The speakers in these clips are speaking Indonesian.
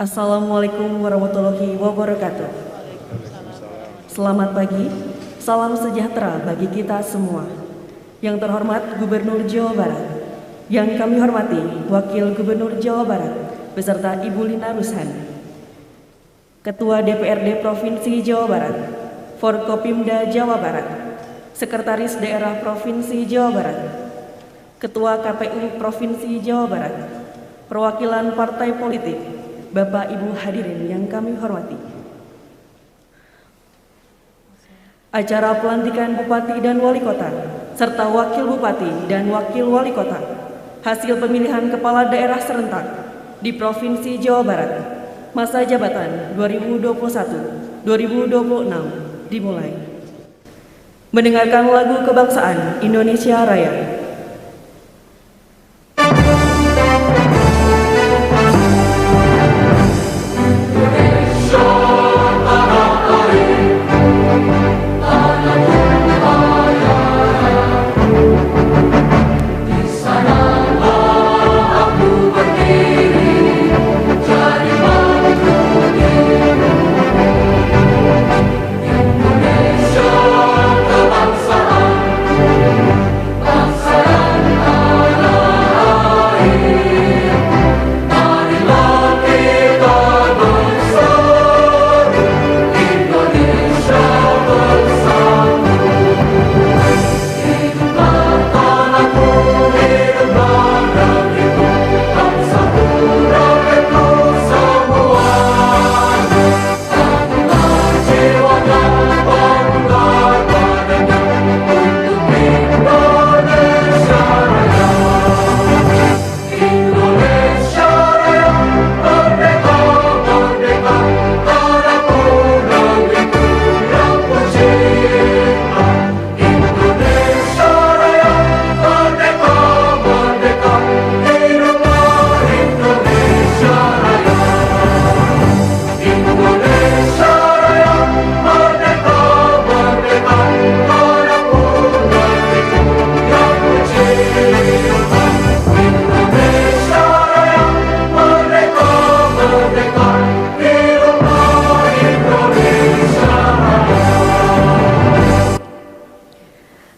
Assalamualaikum warahmatullahi wabarakatuh. Selamat pagi, salam sejahtera bagi kita semua. Yang terhormat Gubernur Jawa Barat, yang kami hormati Wakil Gubernur Jawa Barat beserta Ibu Lina Rushan, Ketua DPRD Provinsi Jawa Barat, Forkopimda Jawa Barat, Sekretaris Daerah Provinsi Jawa Barat, Ketua KPU Provinsi Jawa Barat, perwakilan partai politik, Bapak Ibu hadirin yang kami hormati. Acara pelantikan Bupati dan Wali Kota, serta Wakil Bupati dan Wakil Wali Kota, hasil pemilihan Kepala Daerah serentak di Provinsi Jawa Barat, masa jabatan 2021-2026 dimulai. Mendengarkan lagu kebangsaan Indonesia Raya.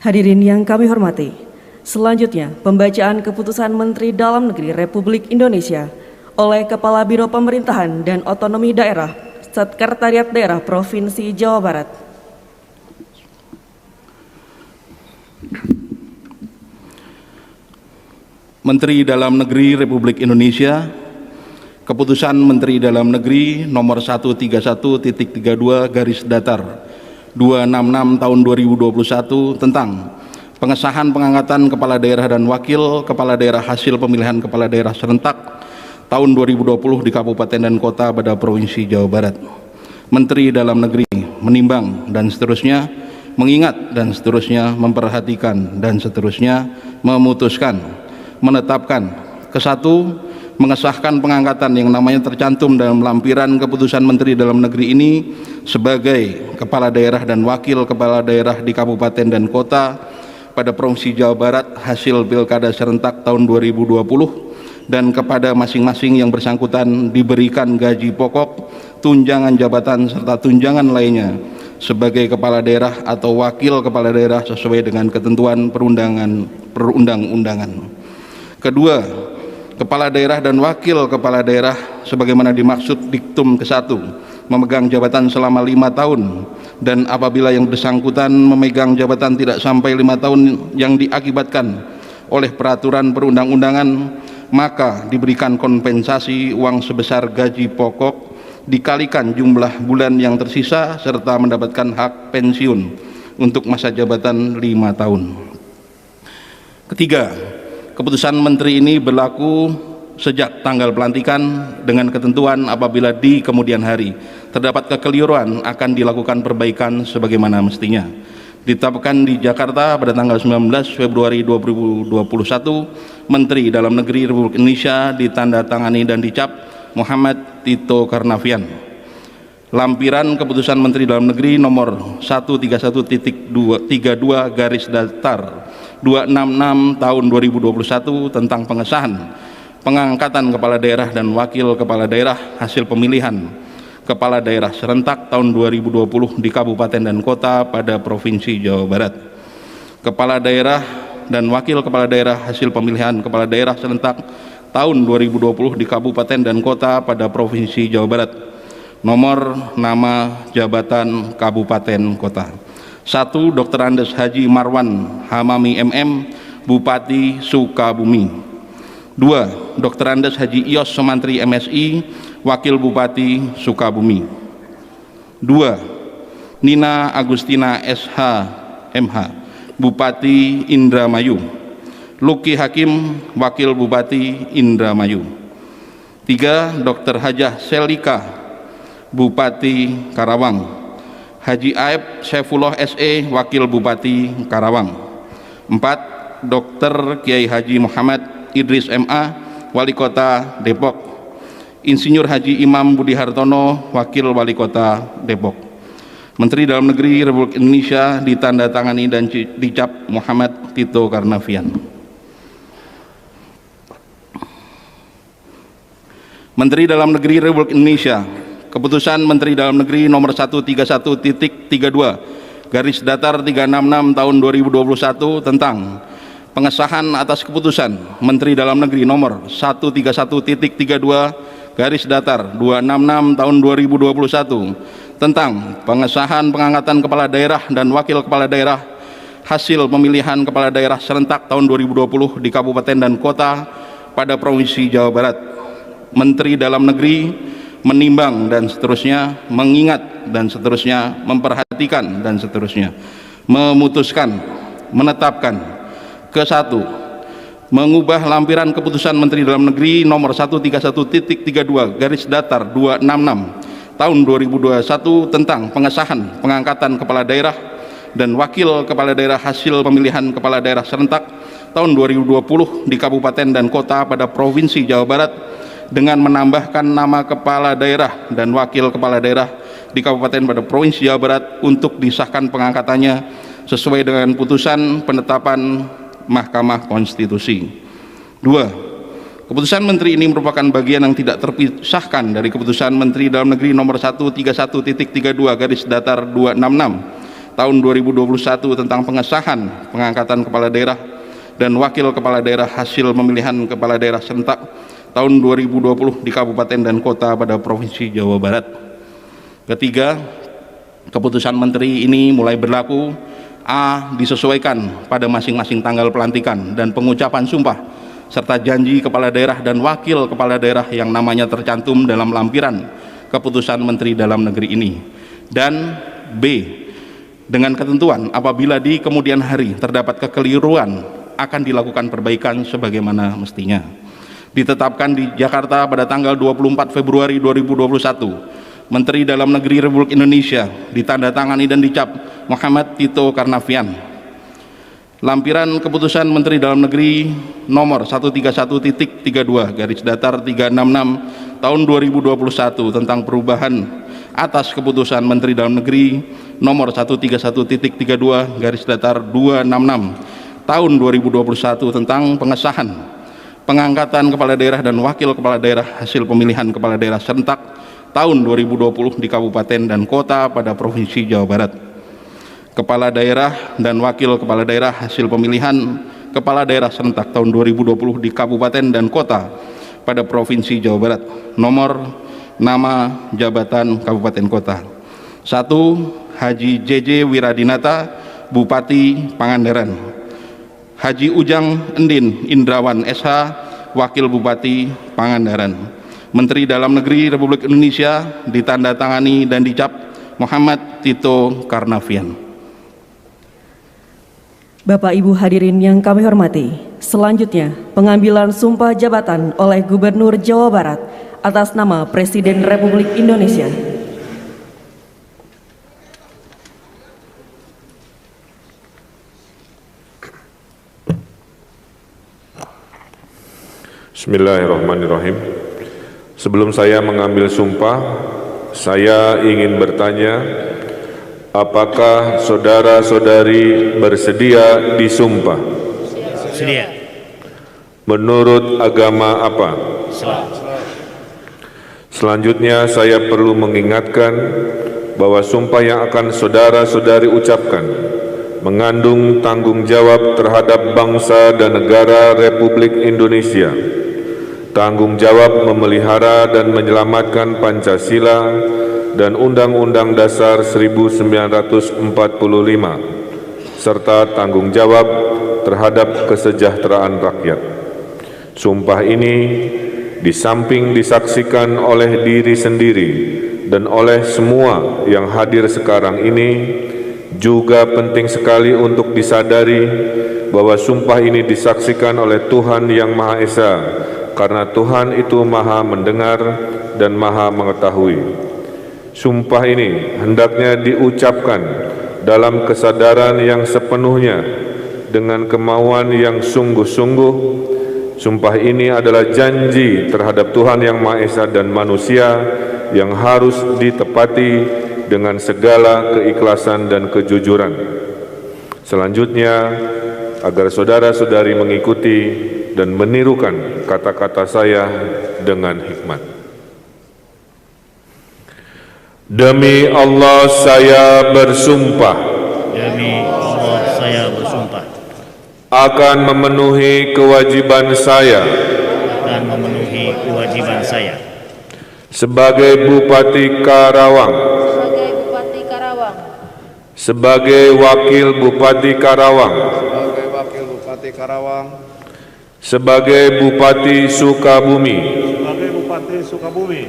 Hadirin yang kami hormati, selanjutnya pembacaan keputusan Menteri Dalam Negeri Republik Indonesia oleh Kepala Biro Pemerintahan dan Otonomi Daerah, Sekretariat Daerah Provinsi Jawa Barat. Menteri Dalam Negeri Republik Indonesia, Keputusan Menteri Dalam Negeri nomor 131-32-266 tahun 2021 tentang pengesahan pengangkatan kepala daerah dan wakil kepala daerah hasil pemilihan kepala daerah serentak tahun 2020 di kabupaten dan kota pada Provinsi Jawa Barat. Menteri Dalam Negeri menimbang dan seterusnya, mengingat dan seterusnya, memperhatikan dan seterusnya, memutuskan, menetapkan, kesatu, mengesahkan pengangkatan yang namanya tercantum dalam lampiran keputusan Menteri Dalam Negeri ini sebagai kepala daerah dan wakil kepala daerah di kabupaten dan kota pada Provinsi Jawa Barat hasil Pilkada serentak tahun 2020, dan kepada masing-masing yang bersangkutan diberikan gaji pokok, tunjangan jabatan serta tunjangan lainnya sebagai kepala daerah atau wakil kepala daerah sesuai dengan ketentuan perundang-undangan. Kedua, kepala daerah dan wakil kepala daerah sebagaimana dimaksud diktum ke-1 memegang jabatan selama 5 tahun, dan apabila yang bersangkutan memegang jabatan tidak sampai 5 tahun yang diakibatkan oleh peraturan perundang-undangan, maka diberikan kompensasi uang sebesar gaji pokok dikalikan jumlah bulan yang tersisa serta mendapatkan hak pensiun untuk masa jabatan 5 tahun. Ketiga, keputusan Menteri ini berlaku sejak tanggal pelantikan dengan ketentuan apabila di kemudian hari terdapat kekeliruan akan dilakukan perbaikan sebagaimana mestinya. Ditetapkan di Jakarta pada tanggal 19 Februari 2021, Menteri Dalam Negeri Republik Indonesia ditandatangani dan dicap Muhammad Tito Karnavian. Lampiran keputusan Menteri Dalam Negeri nomor 131.32-266 tahun 2021 tentang pengesahan pengangkatan kepala daerah dan wakil kepala daerah hasil pemilihan kepala daerah serentak tahun 2020 di kabupaten dan kota pada Provinsi Jawa Barat. Kepala daerah dan wakil kepala daerah hasil pemilihan kepala daerah serentak tahun 2020 di kabupaten dan kota pada Provinsi Jawa Barat. Nomor, nama, jabatan, kabupaten, kota. 1. Dr. Andes Haji Marwan Hamami MM, Bupati Sukabumi. 2. Dr. Andes Haji Iyos Sumantri MSI, Wakil Bupati Sukabumi. 2. Nina Agustina SH MH, Bupati Indramayu. Luki Hakim, Wakil Bupati Indramayu. 3. Dr. Hajah Selika, Bupati Karawang. Haji Aib Saifullah SE, Wakil Bupati Karawang. 4. Dr. Kiai Haji Muhammad Idris MA, Wali Kota Depok. Insinyur Haji Imam Budi Hartono, Wakil Wali Kota Depok. Menteri Dalam Negeri Republik Indonesia ditandatangani dan dicap Muhammad Tito Karnavian. Menteri Dalam Negeri Republik Indonesia. Keputusan Menteri Dalam Negeri nomor 131.32 garis datar 366 tahun 2021 tentang pengesahan atas keputusan Menteri Dalam Negeri nomor 131.32 garis datar 266 tahun 2021 tentang pengesahan pengangkatan kepala daerah dan wakil kepala daerah hasil pemilihan kepala daerah serentak tahun 2020 di kabupaten dan kota pada Provinsi Jawa Barat. Menteri Dalam Negeri menimbang dan seterusnya, mengingat dan seterusnya, memperhatikan dan seterusnya, memutuskan, menetapkan ke-1, mengubah lampiran keputusan Menteri Dalam Negeri nomor 131.32 garis datar 266 tahun 2021 tentang pengesahan pengangkatan kepala daerah dan wakil kepala daerah hasil pemilihan kepala daerah serentak tahun 2020 di kabupaten dan kota pada Provinsi Jawa Barat dengan menambahkan nama kepala daerah dan wakil kepala daerah di kabupaten pada Provinsi Jawa Barat untuk disahkan pengangkatannya sesuai dengan putusan penetapan Mahkamah Konstitusi. 2. Keputusan Menteri ini merupakan bagian yang tidak terpisahkan dari keputusan Menteri Dalam Negeri nomor 131.32 garis datar 266 tahun 2021 tentang pengesahan pengangkatan kepala daerah dan wakil kepala daerah hasil pemilihan kepala daerah serentak tahun 2020 di kabupaten dan kota pada Provinsi Jawa Barat. Ketiga, keputusan Menteri ini mulai berlaku A. Disesuaikan pada masing-masing tanggal pelantikan dan pengucapan sumpah serta janji kepala daerah dan wakil kepala daerah yang namanya tercantum dalam lampiran keputusan Menteri Dalam Negeri ini. Dan B. Dengan ketentuan apabila di kemudian hari terdapat kekeliruan akan dilakukan perbaikan sebagaimana mestinya. Ditetapkan di Jakarta pada tanggal 24 Februari 2021, Menteri Dalam Negeri Republik Indonesia ditandatangani dan dicap Muhammad Tito Karnavian. Lampiran keputusan Menteri Dalam Negeri nomor 131.32 garis datar 366 tahun 2021 tentang perubahan atas keputusan Menteri Dalam Negeri nomor 131.32 garis datar 266 tahun 2021 tentang pengesahan pengangkatan kepala daerah dan wakil kepala daerah hasil pemilihan kepala daerah serentak tahun 2020 di kabupaten dan kota pada Provinsi Jawa Barat. Kepala daerah dan wakil kepala daerah hasil pemilihan kepala daerah serentak tahun 2020 di kabupaten dan kota pada Provinsi Jawa Barat. Nomor, nama, jabatan, kabupaten, kota. 1. Haji JJ Wiradinata, Bupati Pangandaran. Haji Ujang Endin Indrawan SH, Wakil Bupati Pangandaran. Menteri Dalam Negeri Republik Indonesia ditandatangani dan dicap Muhammad Tito Karnavian. Bapak Ibu hadirin yang kami hormati, selanjutnya pengambilan sumpah jabatan oleh Gubernur Jawa Barat atas nama Presiden Republik Indonesia. Bismillahirrahmanirrahim. Sebelum saya mengambil sumpah, saya ingin bertanya, apakah saudara-saudari bersedia disumpah? Sedia. menurut agama apa? Selanjutnya saya perlu mengingatkan bahwa sumpah yang akan saudara-saudari ucapkan mengandung tanggung jawab terhadap bangsa dan negara Republik Indonesia, tanggung jawab memelihara dan menyelamatkan Pancasila dan Undang-Undang Dasar 1945, serta tanggung jawab terhadap kesejahteraan rakyat. Sumpah ini di samping disaksikan oleh diri sendiri dan oleh semua yang hadir sekarang ini, juga penting sekali untuk disadari bahwa sumpah ini disaksikan oleh Tuhan Yang Maha Esa, karena Tuhan itu Maha mendengar dan Maha mengetahui. Sumpah ini hendaknya diucapkan dalam kesadaran yang sepenuhnya, dengan kemauan yang sungguh-sungguh. Sumpah ini adalah janji terhadap Tuhan Yang Maha Esa dan manusia yang harus ditepati dengan segala keikhlasan dan kejujuran. Selanjutnya, agar saudara-saudari mengikuti dan menirukan kata-kata saya dengan hikmat. Demi Allah saya bersumpah. Demi Allah saya bersumpah Akan memenuhi kewajiban saya. dan memenuhi kewajiban saya Sebagai Bupati Karawang. sebagai Bupati Karawang, Sebagai Wakil Bupati Karawang. sebagai Wakil Bupati Karawang, Sebagai Bupati Sukabumi. sebagai Bupati Sukabumi,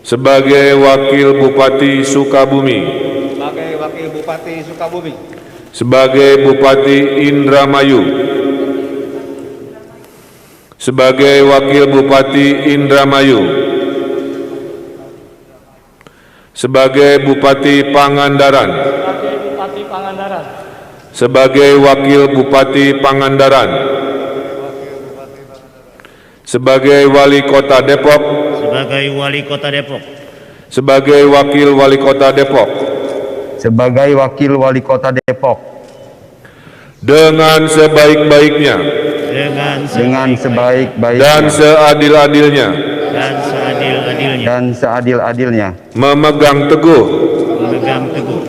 Sebagai Wakil Bupati Sukabumi. sebagai Wakil Bupati Sukabumi, Sebagai Bupati Indramayu. Sebagai Wakil Bupati Indramayu. Sebagai Bupati Pangandaran. sebagai Bupati Pangandaran, Sebagai Wakil Bupati Pangandaran. Sebagai Wali Kota Depok. sebagai Wali Kota Depok Sebagai Wakil Wali Kota Depok. sebagai Wakil Wali Kota Depok Dengan sebaik-baiknya dengan dan sebaik-baiknya seadil-adilnya dan seadil-adilnya dan seadil-adilnya memegang teguh memegang teguh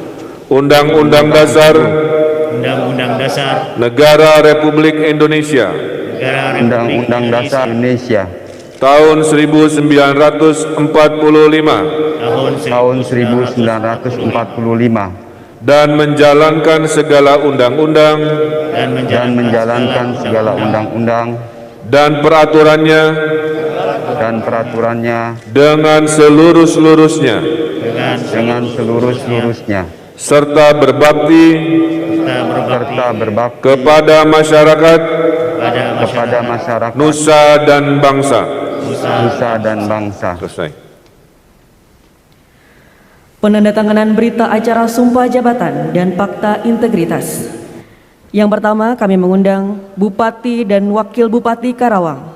Undang-Undang Dasar Undang-Undang Dasar Negara Republik Indonesia Negara Republik Undang-Undang Dasar Indonesia Indonesia tahun 1945 tahun 1945 dan menjalankan segala undang-undang dan menjalankan segala undang-undang dan peraturannya dengan seluruh-seluruhnya dengan seluruh-seluruhnya serta berbakti serta berbakti kepada masyarakat kepada masyarakat nusa dan bangsa. nusa dan bangsa. Selesai. Penandatanganan berita acara Sumpah Jabatan dan Fakta Integritas. Yang pertama, kami mengundang Bupati dan Wakil Bupati Karawang.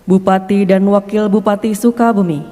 Bupati dan Wakil Bupati Sukabumi,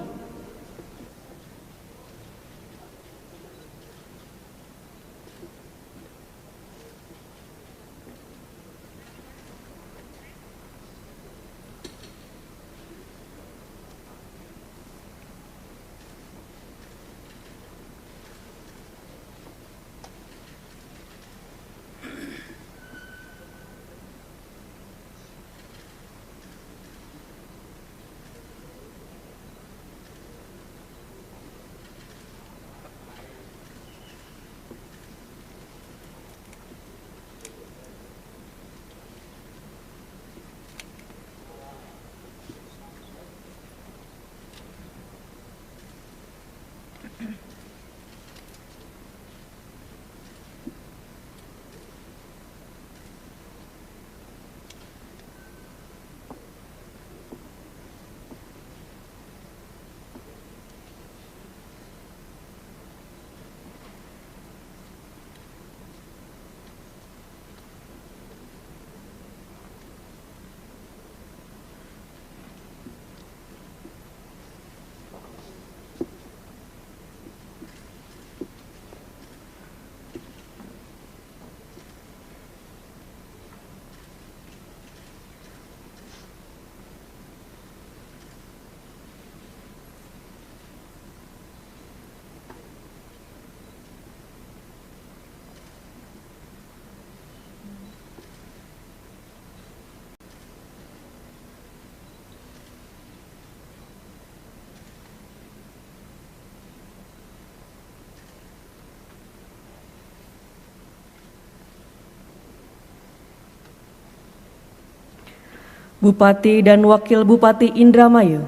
Bupati dan Wakil Bupati Indramayu,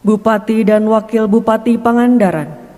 Bupati dan Wakil Bupati Pangandaran,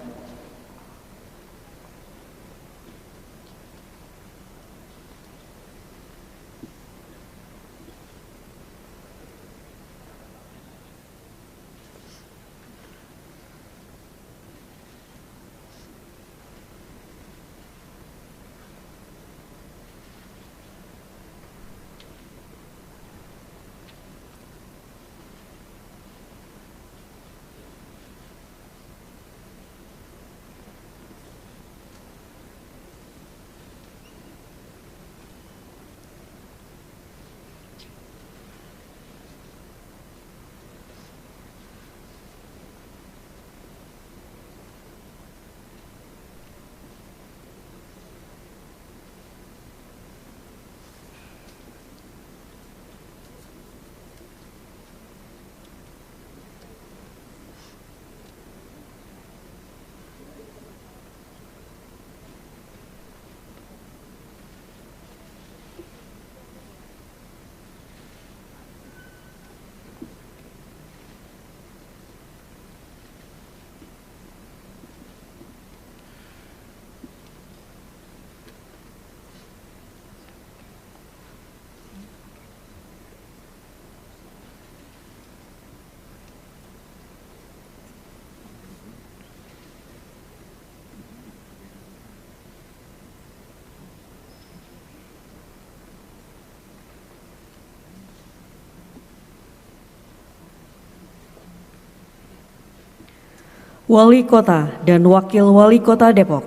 Wali Kota dan Wakil Wali Kota Depok.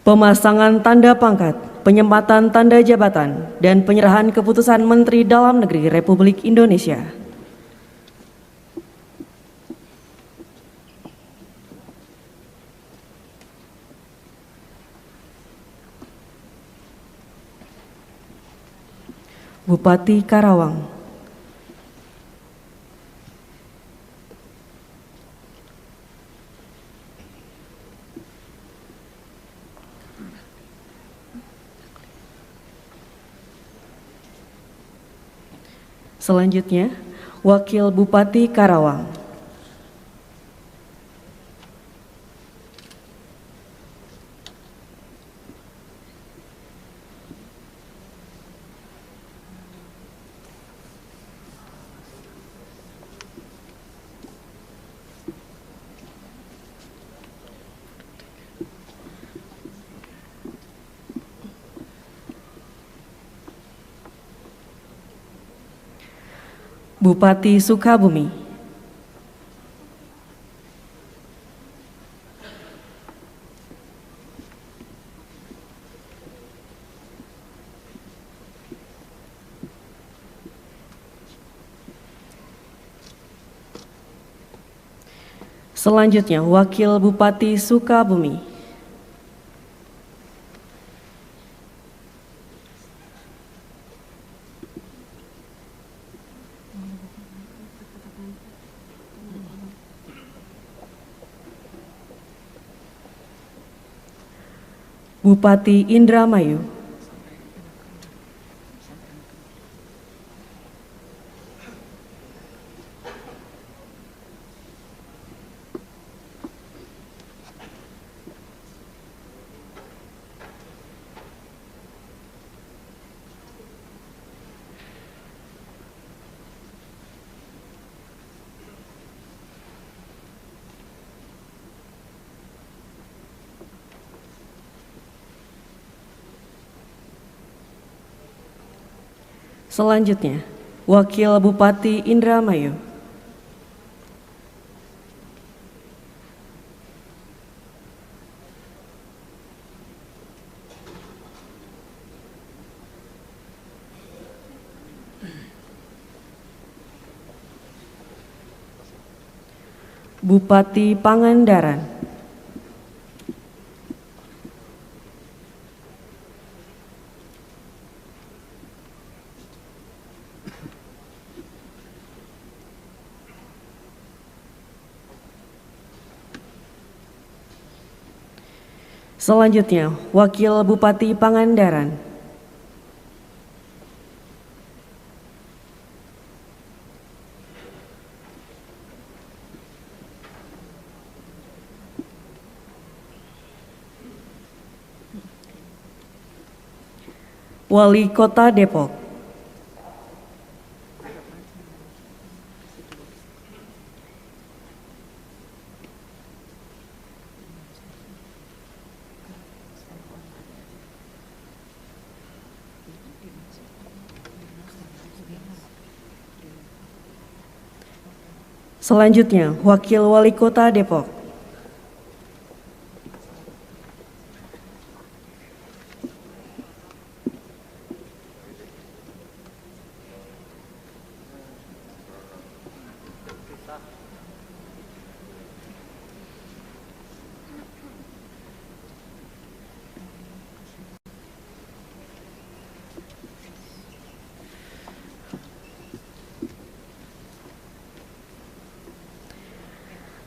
Pemasangan tanda pangkat, penyempatan tanda jabatan, dan penyerahan keputusan Menteri Dalam Negeri Republik Indonesia. Bupati Karawang. Selanjutnya, Wakil Bupati Karawang. Bupati Sukabumi. Selanjutnya, Wakil Bupati Sukabumi. Bupati Indramayu. Selanjutnya, Wakil Bupati Indramayu. Bupati Pangandaran. Selanjutnya, Wakil Bupati Pangandaran. Wali Kota Depok. Selanjutnya, Wakil Wali Kota Depok.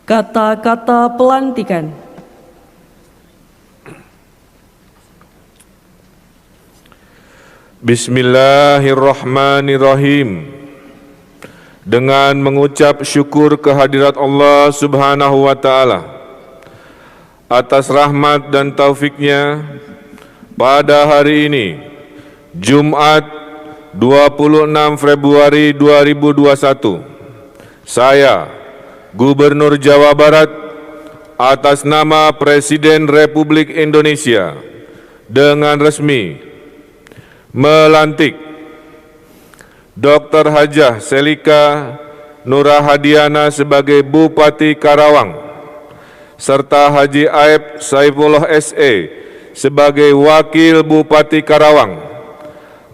Kata-kata pelantikan. Bismillahirrahmanirrahim. Dengan mengucap syukur kehadirat Allah Subhanahu wa Ta'ala atas rahmat dan taufiknya, pada hari ini, Jumat 26 Februari 2021, saya, Gubernur Jawa Barat, atas nama Presiden Republik Indonesia, dengan resmi melantik Dr. Hajah Selika Nurahadiana sebagai Bupati Karawang, serta Haji Aib Saifullah SE sebagai Wakil Bupati Karawang,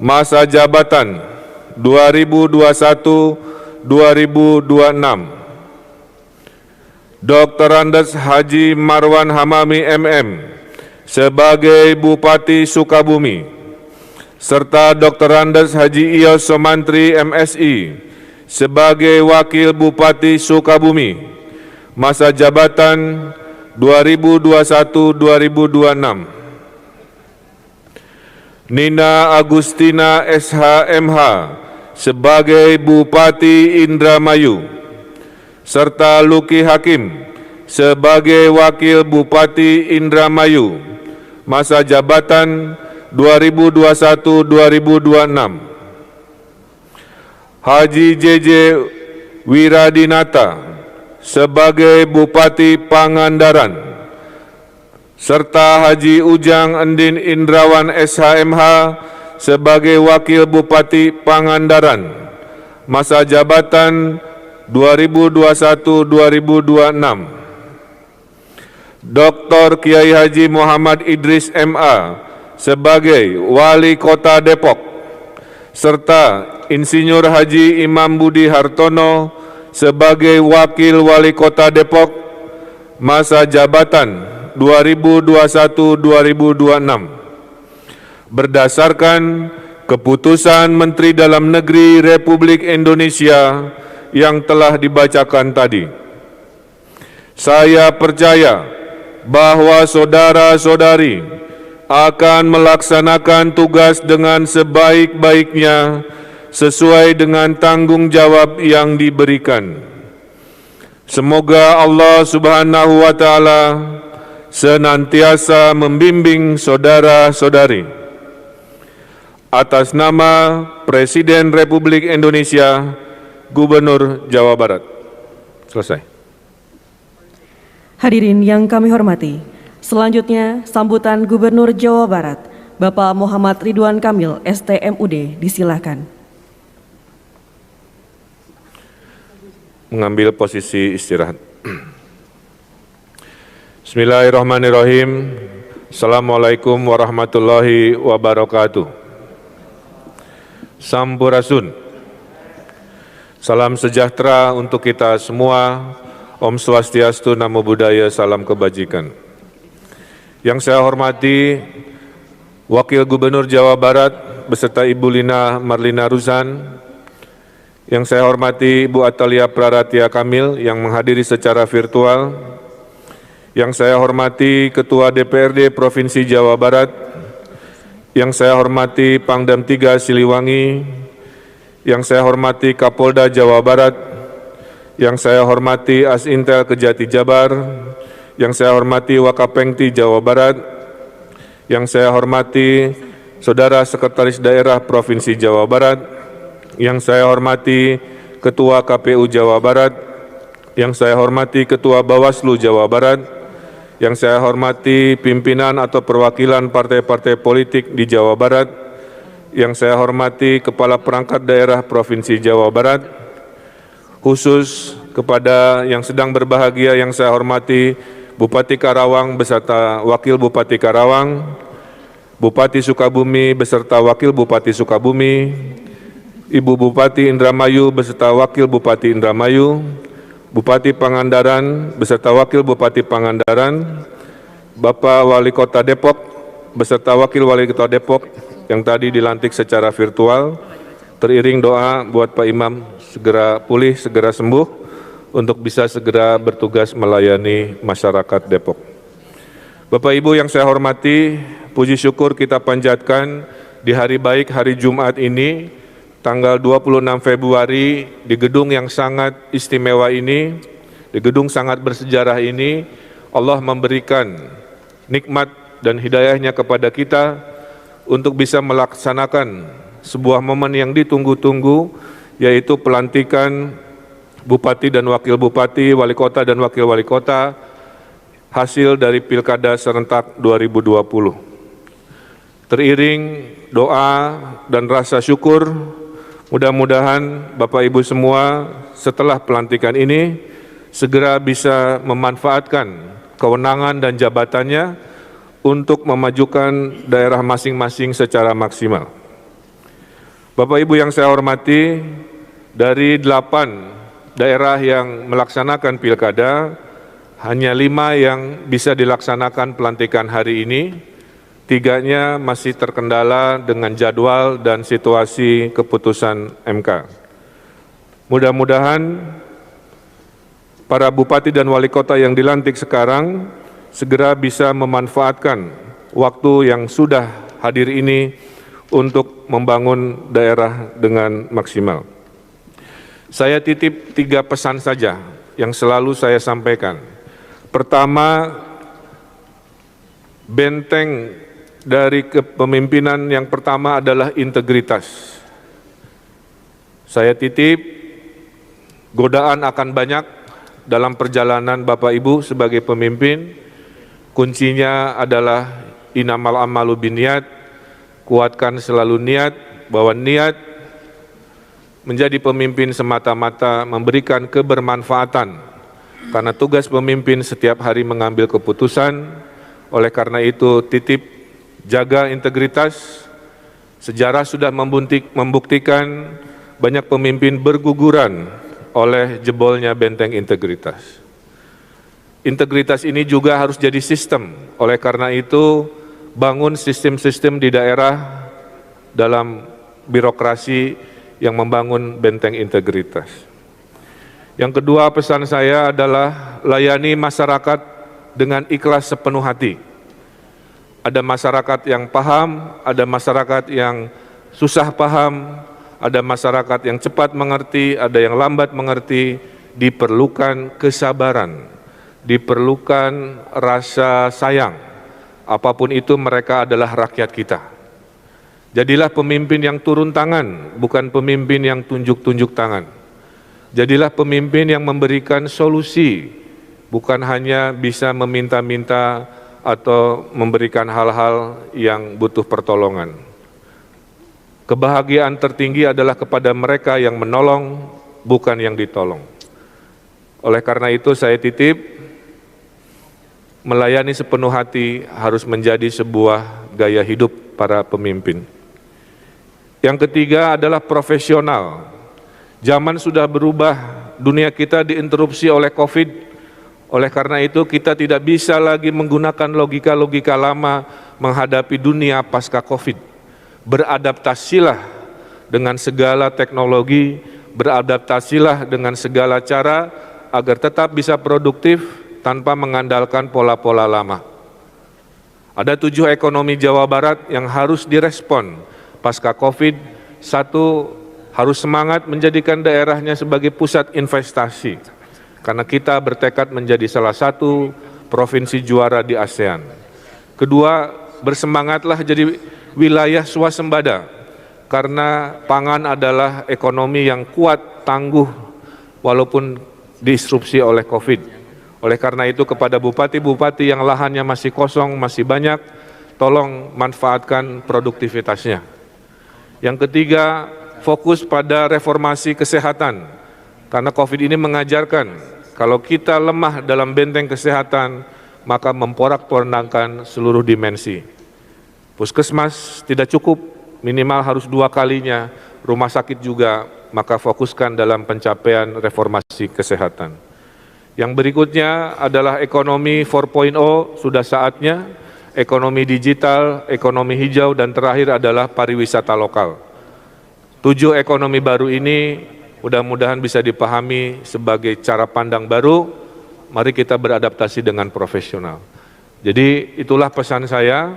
masa jabatan 2021-2026. Dr. Andes Haji Marwan Hamami MM sebagai Bupati Sukabumi, serta Dr. Andes Haji Iyos Somantri MSI sebagai Wakil Bupati Sukabumi, masa jabatan 2021-2026. Nina Agustina SHMH sebagai Bupati Indramayu, serta Luki Hakim sebagai Wakil Bupati Indramayu, masa jabatan 2021-2026. Haji JJ Wiradinata sebagai Bupati Pangandaran, serta Haji Ujang Endin Indrawan SHMH sebagai Wakil Bupati Pangandaran, masa jabatan 2021-2026. Dr. Kiai Haji Muhammad Idris MA sebagai Wali Kota Depok, serta Insinyur Haji Imam Budi Hartono sebagai Wakil Wali Kota Depok, masa jabatan 2021-2026. Berdasarkan Keputusan Menteri Dalam Negeri Republik Indonesia yang telah dibacakan tadi, saya percaya bahwa saudara-saudari akan melaksanakan tugas dengan sebaik-baiknya sesuai dengan tanggung jawab yang diberikan. Semoga Allah Subhanahu wa Ta'ala senantiasa membimbing saudara-saudari. Atas nama Presiden Republik Indonesia, Gubernur Jawa Barat. Selesai. Hadirin yang kami hormati, selanjutnya sambutan Gubernur Jawa Barat, Bapak Muhammad Ridwan Kamil, STMUD, disilakan. Mengambil posisi istirahat. Bismillahirrahmanirrahim. Assalamualaikum warahmatullahi wabarakatuh. Sampurasun. Salam sejahtera untuk kita semua. Om Swastiastu, Namo Buddhaya, salam kebajikan. Yang saya hormati Wakil Gubernur Jawa Barat beserta Ibu Lina Marlina Rushan. Yang saya hormati Ibu Atalia Praratia Kamil yang menghadiri secara virtual. Yang saya hormati Ketua DPRD Provinsi Jawa Barat. Yang saya hormati Pangdam 3 Siliwangi. Yang saya hormati Kapolda Jawa Barat, yang saya hormati Asintel Kejati Jabar, yang saya hormati Wakapengti Jawa Barat, yang saya hormati Saudara Sekretaris Daerah Provinsi Jawa Barat, yang saya hormati Ketua KPU Jawa Barat, yang saya hormati Ketua Bawaslu Jawa Barat, yang saya hormati pimpinan atau perwakilan partai-partai politik di Jawa Barat, yang saya hormati Kepala Perangkat Daerah Provinsi Jawa Barat, khusus kepada yang sedang berbahagia yang saya hormati Bupati Karawang beserta Wakil Bupati Karawang, Bupati Sukabumi beserta Wakil Bupati Sukabumi, Ibu Bupati Indramayu beserta Wakil Bupati Indramayu, Bupati Pangandaran beserta Wakil Bupati Pangandaran, Bapak Wali Kota Depok beserta Wakil Wali Kota Depok yang tadi dilantik secara virtual. Teriring doa buat Pak Imam segera pulih, segera sembuh, untuk bisa segera bertugas melayani masyarakat Depok. Bapak Ibu yang saya hormati, puji syukur kita panjatkan di hari baik hari Jumat ini, tanggal 26 Februari, di gedung yang sangat istimewa ini, di gedung sangat bersejarah ini, Allah memberikan nikmat dan hidayahnya kepada kita untuk bisa melaksanakan sebuah momen yang ditunggu-tunggu, yaitu pelantikan Bupati dan Wakil Bupati, Wali Kota dan Wakil Wali Kota, hasil dari Pilkada Serentak 2020. Teriring doa dan rasa syukur, mudah-mudahan Bapak Ibu semua setelah pelantikan ini segera bisa memanfaatkan kewenangan dan jabatannya untuk memajukan daerah masing-masing secara maksimal. Bapak Ibu yang saya hormati, dari 8 daerah yang melaksanakan pilkada, hanya 5 yang bisa dilaksanakan pelantikan hari ini, 3-nya masih terkendala dengan jadwal dan situasi keputusan MK. Mudah-mudahan para bupati dan wali kota yang dilantik sekarang segera bisa memanfaatkan waktu yang sudah hadir ini untuk membangun daerah dengan maksimal. Saya titip 3 pesan saja yang selalu saya sampaikan. Pertama, benteng dari kepemimpinan yang pertama adalah integritas. Saya titip, godaan akan banyak dalam perjalanan Bapak Ibu sebagai pemimpin. Kuncinya adalah innamal a'malu binniyat, kuatkan selalu niat, bahwa niat menjadi pemimpin semata-mata memberikan kebermanfaatan, karena tugas pemimpin setiap hari mengambil keputusan. Oleh karena itu titip jaga integritas. Sejarah sudah membuktikan banyak pemimpin berguguran oleh jebolnya benteng integritas. Integritas ini juga harus jadi sistem. Oleh karena itu bangun sistem-sistem di daerah dalam birokrasi yang membangun benteng integritas. Yang kedua, pesan saya adalah layani masyarakat dengan ikhlas sepenuh hati. Ada masyarakat yang paham, ada masyarakat yang susah paham, ada masyarakat yang cepat mengerti, ada yang lambat mengerti. Diperlukan kesabaran, diperlukan rasa sayang. Apapun itu, mereka adalah rakyat kita. Jadilah pemimpin yang turun tangan, bukan pemimpin yang tunjuk-tunjuk tangan. Jadilah pemimpin yang memberikan solusi, bukan hanya bisa meminta-minta atau memberikan hal-hal yang butuh pertolongan. Kebahagiaan tertinggi adalah kepada mereka yang menolong, bukan yang ditolong. Oleh karena itu saya titip, melayani sepenuh hati harus menjadi sebuah gaya hidup para pemimpin. Yang ketiga adalah profesional. Zaman sudah berubah, dunia kita diinterupsi oleh COVID. Oleh karena itu kita tidak bisa lagi menggunakan logika-logika lama menghadapi dunia pasca COVID. Beradaptasilah dengan segala teknologi, beradaptasilah dengan segala cara agar tetap bisa produktif tanpa mengandalkan pola-pola lama. Ada 7 ekonomi Jawa Barat yang harus direspon pasca COVID. 1, harus semangat menjadikan daerahnya sebagai pusat investasi, karena kita bertekad menjadi salah satu provinsi juara di ASEAN. Kedua, bersemangatlah jadi wilayah swasembada, karena pangan adalah ekonomi yang kuat, tangguh, walaupun disrupsi oleh COVID. Oleh karena itu kepada bupati-bupati yang lahannya masih kosong, masih banyak, tolong manfaatkan produktivitasnya. Yang ketiga, fokus pada reformasi kesehatan, karena COVID ini mengajarkan kalau kita lemah dalam benteng kesehatan, maka memporak-porandangkan seluruh dimensi. Puskesmas tidak cukup, minimal harus 2 kalinya, rumah sakit juga, maka fokuskan dalam pencapaian reformasi kesehatan. Yang berikutnya adalah ekonomi 4.0, sudah saatnya, ekonomi digital, ekonomi hijau, dan terakhir adalah pariwisata lokal. 7 ekonomi baru ini mudah-mudahan bisa dipahami sebagai cara pandang baru, mari kita beradaptasi dengan profesional. Jadi itulah pesan saya,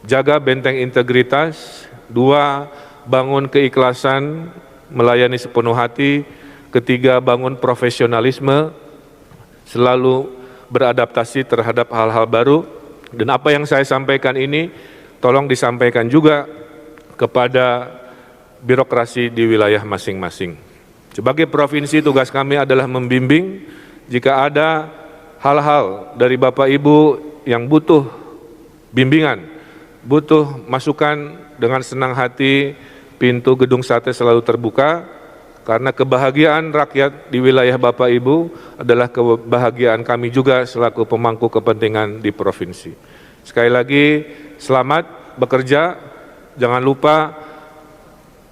jaga benteng integritas, 2, bangun keikhlasan, melayani sepenuh hati, 3, bangun profesionalisme, selalu beradaptasi terhadap hal-hal baru, dan apa yang saya sampaikan ini, tolong disampaikan juga kepada birokrasi di wilayah masing-masing. Sebagai provinsi, tugas kami adalah membimbing jika ada hal-hal dari Bapak Ibu yang butuh bimbingan, butuh masukan, dengan senang hati pintu gedung sate selalu terbuka, karena kebahagiaan rakyat di wilayah Bapak Ibu adalah kebahagiaan kami juga selaku pemangku kepentingan di provinsi. Sekali lagi, selamat bekerja, jangan lupa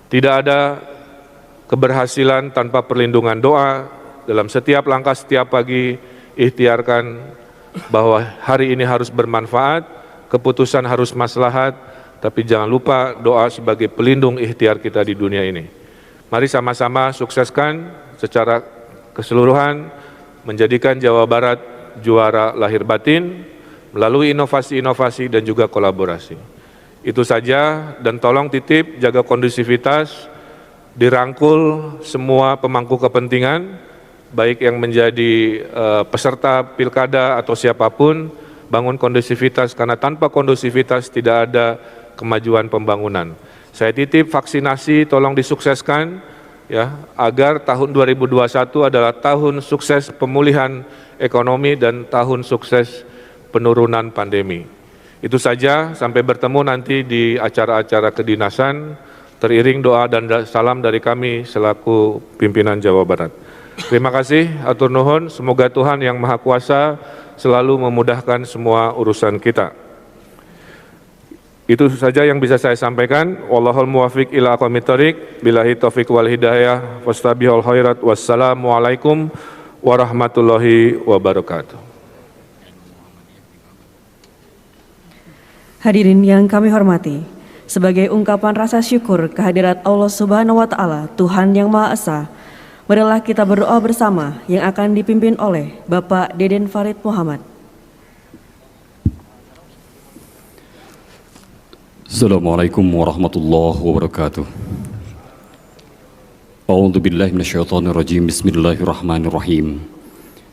tidak ada keberhasilan tanpa perlindungan doa. Dalam setiap langkah, setiap pagi, ikhtiarkan bahwa hari ini harus bermanfaat, keputusan harus maslahat, tapi jangan lupa doa sebagai pelindung ikhtiar kita di dunia ini. Mari sama-sama sukseskan secara keseluruhan, menjadikan Jawa Barat juara lahir batin, melalui inovasi-inovasi dan juga kolaborasi. Itu saja, dan tolong titip jaga kondusivitas, dirangkul semua pemangku kepentingan, baik yang menjadi peserta pilkada atau siapapun, bangun kondusivitas, karena tanpa kondusivitas tidak ada kemajuan pembangunan. Saya titip vaksinasi, tolong disukseskan, ya, agar tahun 2021 adalah tahun sukses pemulihan ekonomi dan tahun sukses penurunan pandemi. Itu saja, sampai bertemu nanti di acara-acara kedinasan, teriring doa dan salam dari kami selaku pimpinan Jawa Barat. Terima kasih, atur nuhun, semoga Tuhan Yang Maha Kuasa selalu memudahkan semua urusan kita. Itu saja yang bisa saya sampaikan. Wallahul muwafiq ila aqwamit thoriq, billahi taufiq wal hidayah, wastabihul khairat, wassalamualaikum warahmatullahi wabarakatuh. Hadirin yang kami hormati, sebagai ungkapan rasa syukur kehadirat Allah Subhanahu wa Ta'ala, Tuhan Yang Maha Esa, marilah kita berdoa bersama yang akan dipimpin oleh Bapak Deden Farid Muhammad. Assalamualaikum warahmatullahi wabarakatuh. A'udzu billahi minasyaitonir rajim. Bismillahirrahmanirrahim.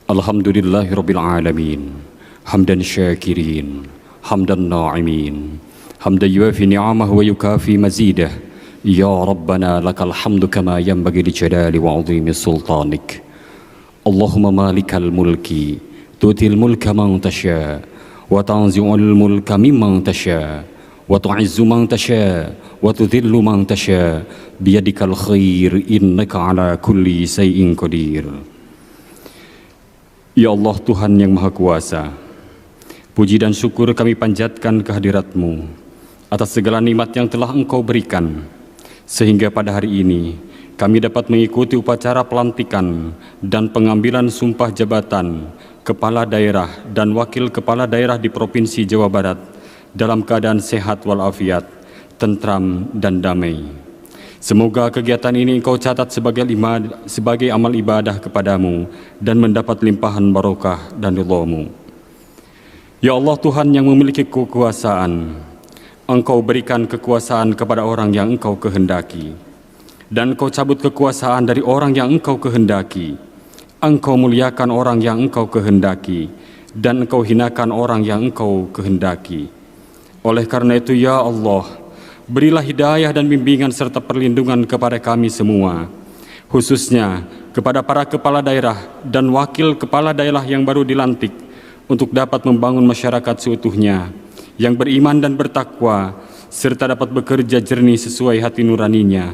Alhamdulillahirabbil alamin. Hamdan syakirin, hamdan na'imin, hamdan yuafi ni'amahu wa yukafi mazidah. Ya Rabbana lakal hamdu kama yanbaghi li jalali wa 'azimi sultanik. Allahumma malikal mulki tu'til mulka man tasha wa tanzi'ul mulka mimman tasha wa tu'izzu man tasha wa tudhillu man tasha biyadikal khair innaka ala kulli shay'in qadir. Ya Allah, Tuhan yang Maha Kuasa, puji dan syukur kami panjatkan kehadirat-Mu atas segala nikmat yang telah Engkau berikan, sehingga pada hari ini kami dapat mengikuti upacara pelantikan dan pengambilan sumpah jabatan Kepala Daerah dan Wakil Kepala Daerah di Provinsi Jawa Barat dalam keadaan sehat walafiat, tentram dan damai. Semoga kegiatan ini Engkau catat sebagai amal ibadah kepadamu dan mendapat limpahan barokah dan ridha-Mu. Ya Allah, Tuhan yang memiliki kekuasaan, Engkau berikan kekuasaan kepada orang yang Engkau kehendaki, dan Engkau cabut kekuasaan dari orang yang Engkau kehendaki. Engkau muliakan orang yang Engkau kehendaki, dan Engkau hinakan orang yang Engkau kehendaki. Oleh karena itu, ya Allah, berilah hidayah dan bimbingan serta perlindungan kepada kami semua, khususnya kepada para kepala daerah dan wakil kepala daerah yang baru dilantik, untuk dapat membangun masyarakat seutuhnya yang beriman dan bertakwa, serta dapat bekerja jernih sesuai hati nuraninya,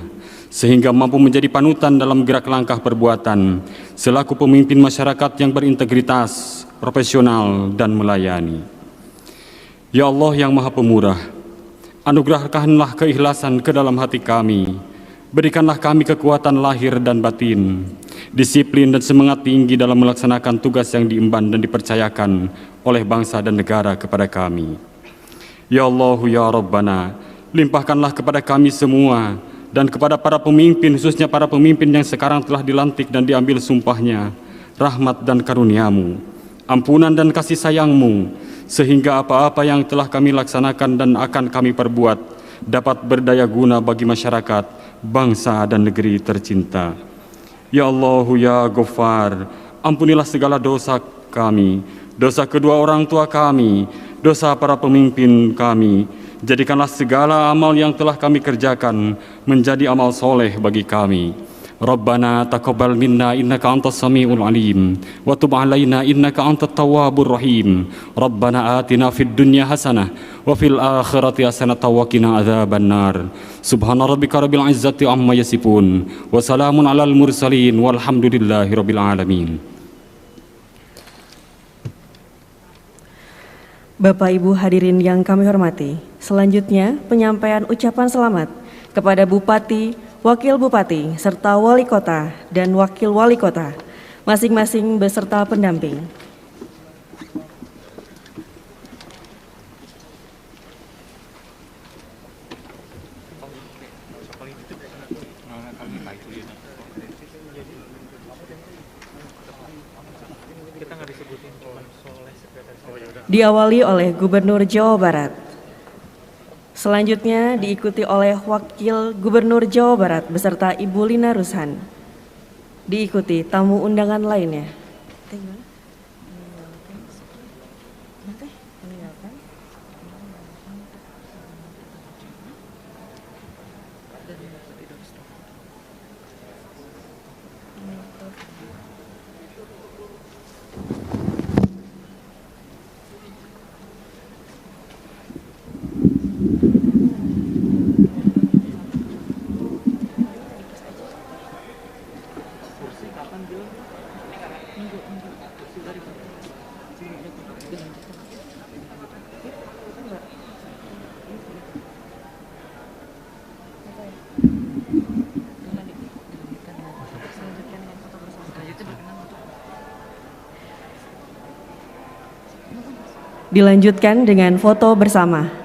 sehingga mampu menjadi panutan dalam gerak langkah perbuatan selaku pemimpin masyarakat yang berintegritas, profesional, dan melayani. Ya Allah yang Maha Pemurah, anugerahkanlah keikhlasan ke dalam hati kami, berikanlah kami kekuatan lahir dan batin, disiplin dan semangat tinggi dalam melaksanakan tugas yang diemban dan dipercayakan oleh bangsa dan negara kepada kami. Ya Allah, ya Rabbana, limpahkanlah kepada kami semua dan kepada para pemimpin, khususnya para pemimpin yang sekarang telah dilantik dan diambil sumpahnya, rahmat dan karunia-Mu, ampunan dan kasih sayang-Mu, sehingga apa-apa yang telah kami laksanakan dan akan kami perbuat dapat berdaya guna bagi masyarakat, bangsa dan negeri tercinta. Ya Allah, ya Ghaffar, ampunilah segala dosa kami, dosa kedua orang tua kami, dosa para pemimpin kami. Jadikanlah segala amal yang telah kami kerjakan menjadi amal soleh bagi kami. Rabbana taqabbal minna innaka antas samiul alim wa tub alaina innaka antat tawwabur rahim. Rabbana atina fid dunya hasanah wa fil akhirati hasanah wa qina adzabannar. Subhana rabbika rabbil izzati amma yasifun wa salamun alal mursalin walhamdulillahi rabbil alamin. Bapak Ibu hadirin yang kami hormati, selanjutnya penyampaian ucapan selamat kepada Bupati, Wakil Bupati, serta Wali Kota dan Wakil Wali Kota, masing-masing beserta pendamping. Diawali oleh Gubernur Jawa Barat. Selanjutnya diikuti oleh Wakil Gubernur Jawa Barat beserta Ibu Lina Rushan. Diikuti tamu undangan lainnya. Dilanjutkan dengan foto bersama.